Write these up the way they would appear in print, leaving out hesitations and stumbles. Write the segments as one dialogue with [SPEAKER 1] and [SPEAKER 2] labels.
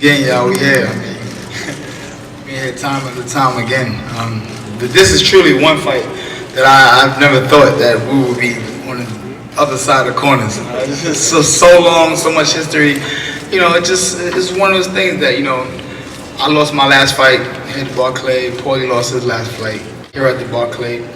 [SPEAKER 1] Again, y'all, we here. I mean, we here time after time again. But this is truly one fight that I've never thought that we would be on the other side of the corners. It's just so long, so much history. You know, it's one of those things that, you know, I lost my last fight here at Barclay. Paulie lost his last fight here at the Barclay.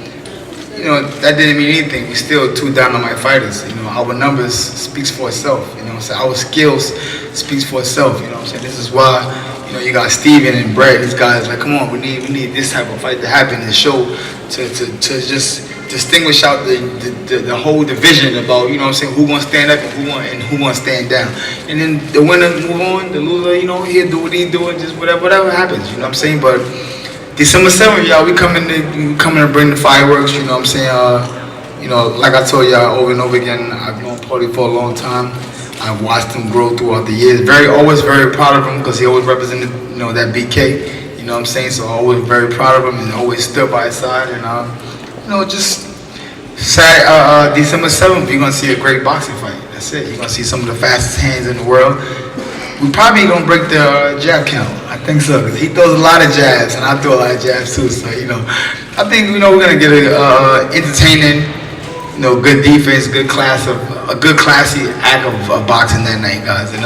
[SPEAKER 1] You know, that didn't mean anything. We still two dynamite fighters. You know, our numbers speaks for itself. You know what I'm saying? Our skills speaks for itself. You know what I'm saying? This is why, you know, you got Steven and Brett. These guys like, come on, we need this type of fight to happen and show to just distinguish out the whole division about, you know what I'm saying, who gonna stand up and who gonna stand down. And then the winner move on, the loser, you know, he'll do what he's doing, just whatever happens. You know what I'm saying? But December 7th, y'all, we coming to bring the fireworks, you know what I'm saying? You know, like I told y'all over and over again, I've known Paulie for a long time. I've watched him grow throughout the years. Always very proud of him because he always represented, you know, that BK, you know what I'm saying? So always very proud of him and always stood by his side. And, you know, just December 7th, you're going to see a great boxing fight. That's it. You're going to see some of the fastest hands in the world. We probably gonna break the jab count. I think so, because he throws a lot of jabs, and I throw a lot of jabs too. So, you know, I think, you know, we're gonna get a entertaining, you know, good defense, a good classy act of boxing that night, guys. And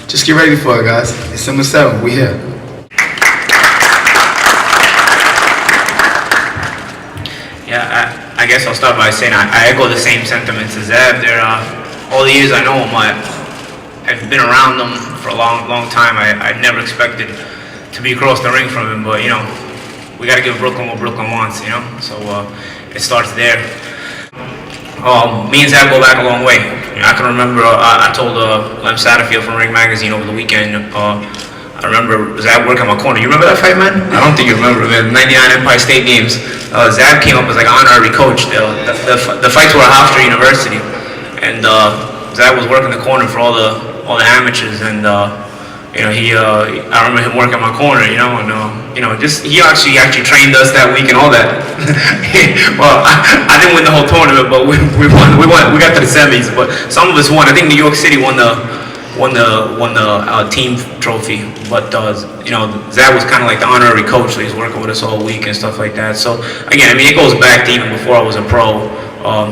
[SPEAKER 1] just get ready for it, guys. December 7th, we here.
[SPEAKER 2] Yeah, I guess I'll start by saying I echo the same sentiments as Zeb. All the years I know him, I've been around him for a long time. I never expected to be across the ring from him, but, you know, we got to give Brooklyn what Brooklyn wants, you know? So it starts there. Me and Zab go back a long way. I can remember, I told Lem Satterfield from Ring Magazine over the weekend, I remember Zab working on my corner. You remember that fight, man? I don't think you remember, man. 99 Empire State Games. Zab came up as like an honorary coach. The fights were at Hofstra University, and Zab was working the corner for all the amateurs, and you know, I remember him working my corner, you know, and you know, he actually trained us that week and all that. Well, I didn't win the whole tournament, but we got to the semis. But some of us won. I think New York City won the team trophy. But you know, Zab was kind of like the honorary coach, so he's working with us all week and stuff like that. So again, I mean, it goes back to even before I was a pro.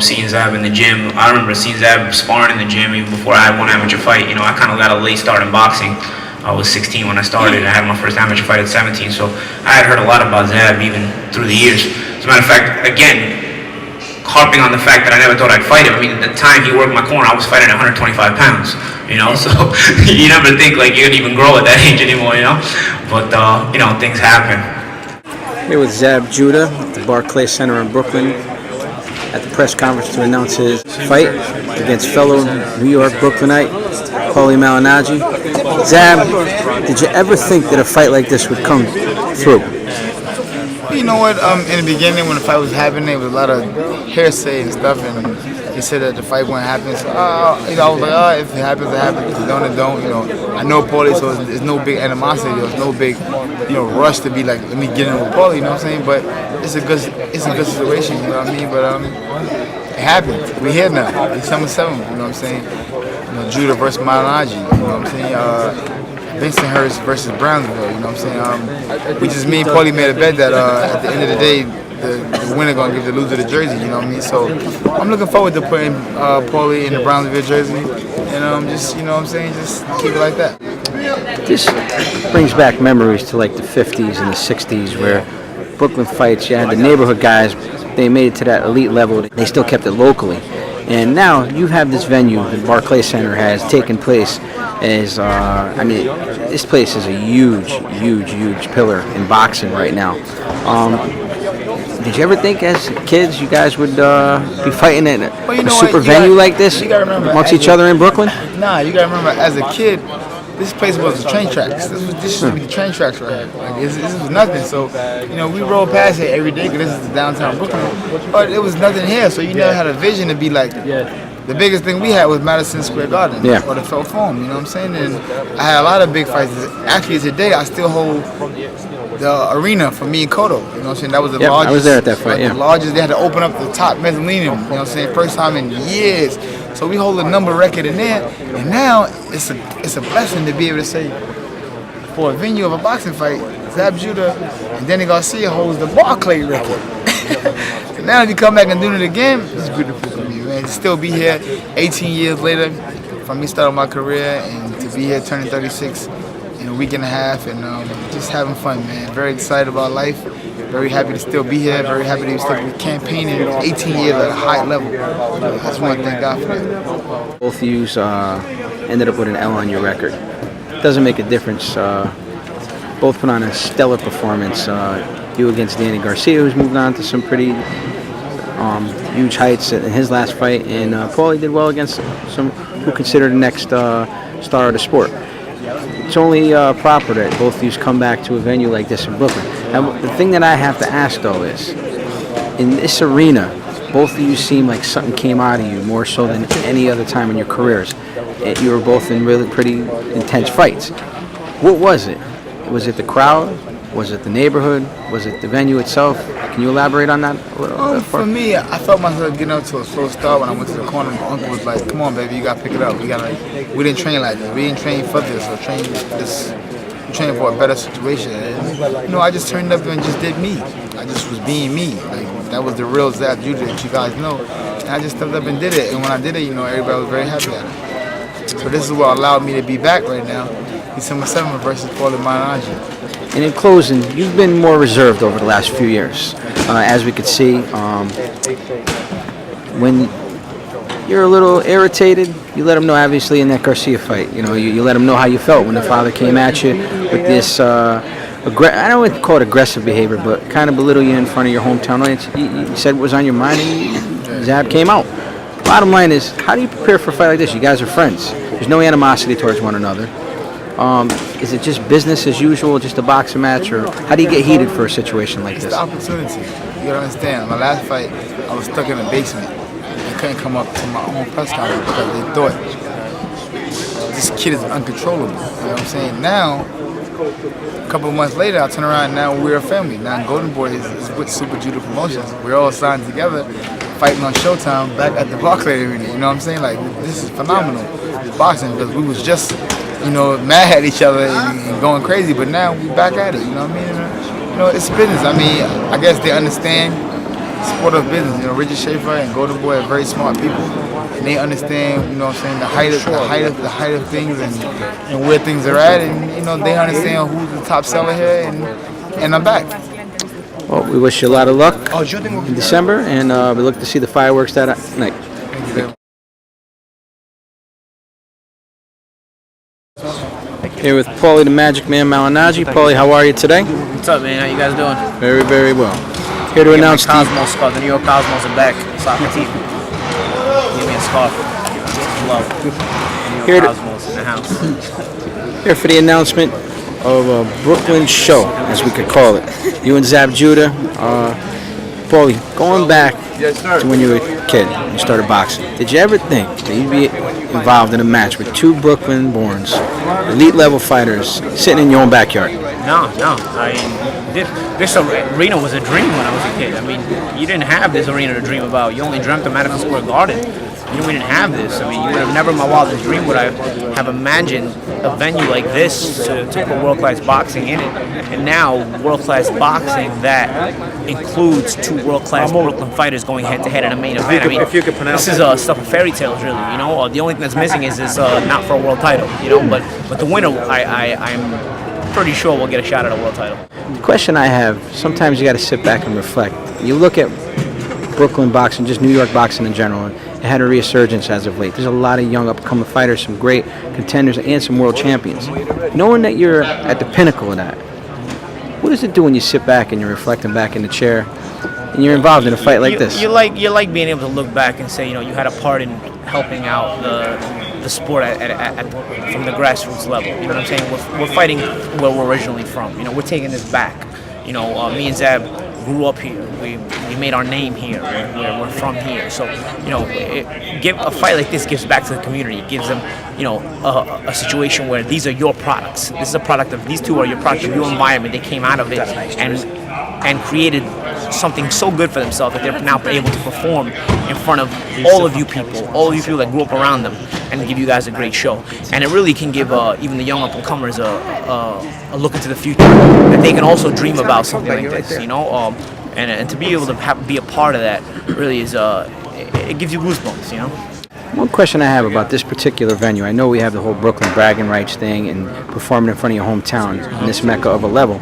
[SPEAKER 2] Seeing Zab in the gym. I remember seeing Zab sparring in the gym even before I had one amateur fight. You know, I kind of got a late start in boxing. I was 16 when I started, and I had my first amateur fight at 17. So I had heard a lot about Zab even through the years. As a matter of fact, again, harping on the fact that I never thought I'd fight him. I mean, at the time he worked my corner, I was fighting at 125 pounds. You know, so you never think like you could even grow at that age anymore. You know, but you know, things happen.
[SPEAKER 3] Here with Zab Judah at the Barclays Center in Brooklyn, at the press conference to announce his fight against fellow New York Brooklynite Paulie Malinaggi. Zab, did you ever think that a fight like this would come through?
[SPEAKER 1] You know what? In the beginning, when the fight was happening, there was a lot of hearsay and stuff, and he said that the fight wouldn't happen. So you know, I was like, if it happens, it happens. If it don't, it don't. You know, I know Paulie, so it's no big animosity. There's no big, you know, rush to be like, let me get in with Paulie. You know what I'm saying? But it's a good situation. You know what I mean? But it happened. We here now. December 7th. You know what I'm saying? You know, Judah versus Malinaggi. You know what I'm saying? Vincent Hurst versus Brownsville. You know what I'm saying? We just me and Paulie made a bet that at the end of the day, the winner gonna give the loser the jersey. You know what I mean? So I'm looking forward to putting Paulie in the Brownsville jersey, and just, you know what I'm saying, just keep it like that.
[SPEAKER 3] This brings back memories to like the 50s and the 60s, where Brooklyn fights, you had the neighborhood guys, they made it to that elite level, they still kept it locally. And now you have this venue, the Barclays Center has taken place as, I mean, this place is a huge pillar in boxing right now. Did you ever think as kids you guys would be fighting at a super venue like this amongst each other in Brooklyn?
[SPEAKER 1] Nah, you gotta remember, as a kid, this place was the train tracks. This should be the train tracks right here. Like, this was nothing. So, you know, we roll past it every day because this is the downtown Brooklyn. But it was nothing here, so you never had a vision to be like, the biggest thing we had was Madison Square Garden or the Felt Foam, you know what I'm saying? And I had a lot of big fights. Actually, today I still hold the arena for me and Cotto, you know what I'm saying? That was the largest.
[SPEAKER 3] I was there at that fight,
[SPEAKER 1] The largest. They had to open up the top mezzanine, you know what I'm saying? First time in years. So we hold a number record in there, and now it's a blessing to be able to say, for a venue of a boxing fight, Zab Judah and Danny Garcia holds the Barclay record. So now if you come back and do it again, it's beautiful for me, man. To still be here 18 years later from me starting my career and to be here turning 36 in a week and a half and just having fun, man. Very excited about life. Very happy to still be here. Very happy to still be campaigning 18 years at a high level. I just want to thank God for that.
[SPEAKER 3] Both of you ended up with an L on your record. Doesn't make a difference. Both put on a stellar performance. You against Danny Garcia, who's moved on to some pretty huge heights in his last fight, and Paulie did well against some who considered the next star of the sport. It's only proper that both of you come back to a venue like this in Brooklyn. Now, the thing that I have to ask though is, in this arena, both of you seem like something came out of you more so than any other time in your careers. You were both in really pretty intense fights. What was it? Was it the crowd? Was it the neighborhood? Was it the venue itself? Can you elaborate on that a little?
[SPEAKER 1] For me, I felt myself getting up to a slow start when I went to the corner. My uncle was like, "Come on, baby, you gotta pick it up. We didn't train like this. We didn't train for this or train this. We trained for a better situation." And, I just turned up and just did me. I just was being me. Like that was the real Zab Judah that you guys know. And I just stepped up and did it. And when I did it, everybody was very happy at it. So this is what allowed me to be back right now. December 7th versus Paulie Malinaggi.
[SPEAKER 3] And in closing, you've been more reserved over the last few years. As we could see, when you're a little irritated, you let him know, obviously, in that Garcia fight. You let him know how you felt when the father came at you with this, I don't want to call it aggressive behavior, but kind of belittle you in front of your hometown audience. You said what was on your mind, and Zab came out. Bottom line is, how do you prepare for a fight like this? You guys are friends. There's no animosity towards one another. Is it just business as usual, just a boxing match, or how do you get heated for a situation like this?
[SPEAKER 1] It's the opportunity. You gotta understand. My last fight, I was stuck in the basement. I couldn't come up to my own press conference because they thought this kid is uncontrollable. You know what I'm saying? Now, a couple of months later, I turn around and now we're a family. Now Golden Boy is with Super Judo Promotions. We're all signed together, fighting on Showtime back at the Barclay Arena. You know what I'm saying? Like, this is phenomenal. Boxing, because we was just mad at each other and going crazy, but now we back at it, you know what I mean? It's business. I mean, I guess they understand sport of business. Richard Schaefer and Golden Boy are very smart people, and they understand, what I'm saying, the height of things and where things are at, and they understand who's the top seller here, and I'm back.
[SPEAKER 3] Well, we wish you a lot of luck in December, and we look to see the fireworks that night. Here with Paulie the Magic Man Malinaggi. Paulie, how are you today?
[SPEAKER 4] What's up, man? How you guys doing?
[SPEAKER 3] Very, very well. Here to announce
[SPEAKER 4] the New York Cosmos are back. Soccer team. Give me a scarf. Love. New York Cosmos in the house.
[SPEAKER 3] Here for the announcement of a Brooklyn show, as we could call it. You and Zab Judah. Paulie, going back to when you were a kid, you started boxing. Did you ever think that you'd be involved in a match with two Brooklyn-borns, elite-level fighters, sitting in your own backyard?
[SPEAKER 4] No. This arena was a dream when I was a kid. I mean, you didn't have this arena to dream about. You only dreamt of Madison Square Garden. We didn't have this. I mean, you would have never in my wildest dream would I have imagined a venue like this to put world-class boxing in it. And now, world-class boxing that includes two world-class Brooklyn fighters going head-to-head in a main event. I mean, this is stuff of fairy tales, really. The only thing that's missing is not for a world title. But the winner, I'm pretty sure will get a shot at a world title.
[SPEAKER 3] The question I have, sometimes you got to sit back and reflect. You look at Brooklyn boxing, just New York boxing in general, it had a resurgence as of late. There's a lot of young up-and-coming fighters, some great contenders, and some world champions. Knowing that you're at the pinnacle of that, what does it do when you sit back and you're reflecting back in the chair and you're involved in a fight like this?
[SPEAKER 4] You like being able to look back and say, you had a part in helping out the sport from the grassroots level. You know what I'm saying? We're fighting where we're originally from. We're taking this back. Me and Zab grew up here. We made our name here. We're from here. So, give a fight like this gives back to the community. It gives them, a situation where these are your products. This is a product of these two are your products of your environment. They came out of it and created something so good for themselves that they're now able to perform in front of all of you people that grew up around them, and give you guys a great show. And it really can give even the young up-and-comers a look into the future, that they can also dream about something like this, you know. And to be able to be a part of that really is, it gives you goosebumps, you know.
[SPEAKER 3] One question I have about this particular venue, I know we have the whole Brooklyn bragging rights thing and performing in front of your hometown in this mecca of a level,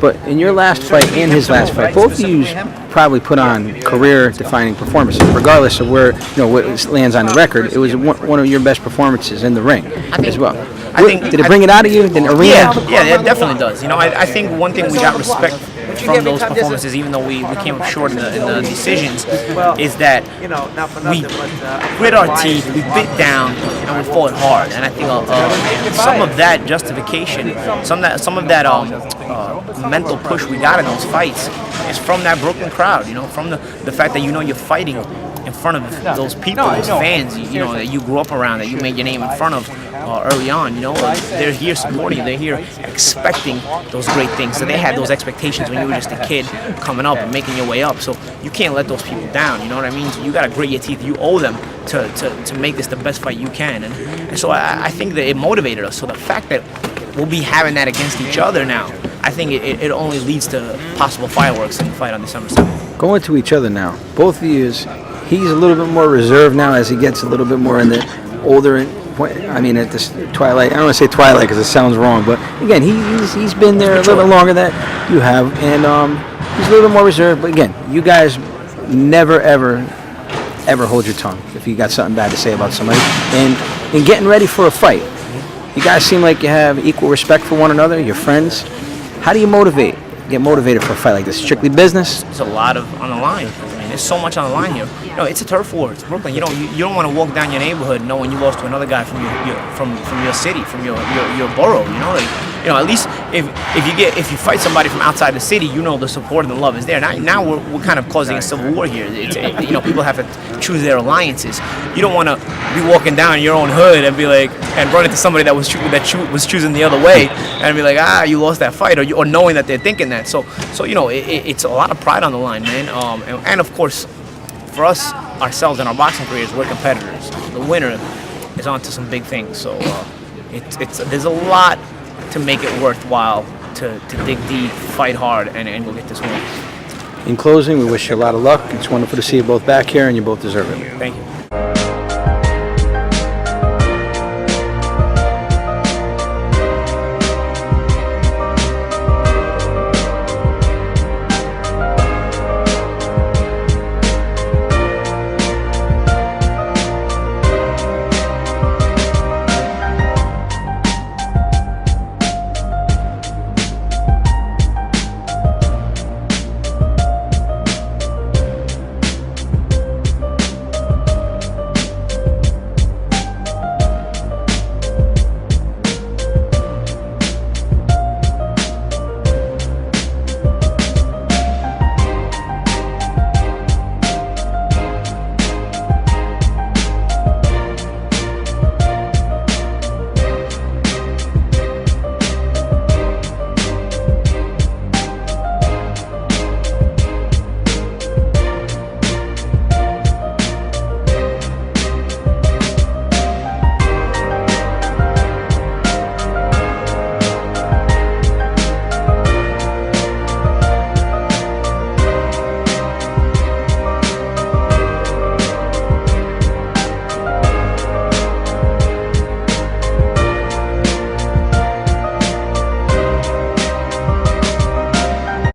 [SPEAKER 3] but in your last fight and his last fight, both of you probably put on career-defining performances, regardless of where, you know, what lands on the record. It was one of your best performances in the ring as well. Did it bring it out of you? Did arena?
[SPEAKER 4] Yeah, it definitely does. You know, I think one thing we got respect from those performances, even though we came up short in the decisions, is that we grit our teeth, we bit down, and we fought hard. And I think some of that justification, some of that mental push we got in those fights is from that Brooklyn crowd. You know, from the fact that you're fighting in front of those people, those fans, you know, that you grew up around, that you made your name in front of early on. You know, they're here supporting you. They're here expecting those great things. So they had those expectations when you were just a kid coming up and making your way up. So you can't let those people down. You know what I mean? So you got to grit your teeth. You owe them to make this the best fight you can. And so I think that it motivated us. So the fact that we'll be having that against each other now, I think it only leads to possible fireworks in the fight on December 7th.
[SPEAKER 3] Going to each other now, both of you, he's a little bit more reserved now as he gets a little bit more in the older. I mean, at this twilight. I don't want to say twilight because it sounds wrong, but again, he's been there a little bit longer than you have, and he's a little bit more reserved. But again, you guys never ever hold your tongue if you got something bad to say about somebody. And in getting ready for a fight, you guys seem like you have equal respect for one another. You're friends. How do you get motivated for a fight like this? Strictly business?
[SPEAKER 4] There's a lot on the line. I mean, there's so much on the line here. You know, it's a turf war. It's Brooklyn. You don't want to walk down your neighborhood knowing you lost to another guy from your city, from your borough. You know, at least if you fight somebody from outside the city, you know the support and the love is there. Now we're kind of causing a civil war here. People have to choose their alliances. You don't want to be walking down your own hood and be like, and run into somebody that was choosing the other way and be like, you lost that fight, or knowing that they're thinking that. So it's a lot of pride on the line, man. And of course, for us ourselves in our boxing careers, we're competitors. The winner is on to some big things. So there's a lot to make it worthwhile to dig deep, fight hard, and go get this win.
[SPEAKER 3] In closing, we wish you a lot of luck. It's wonderful to see you both back here, and you both deserve it.
[SPEAKER 4] Thank you.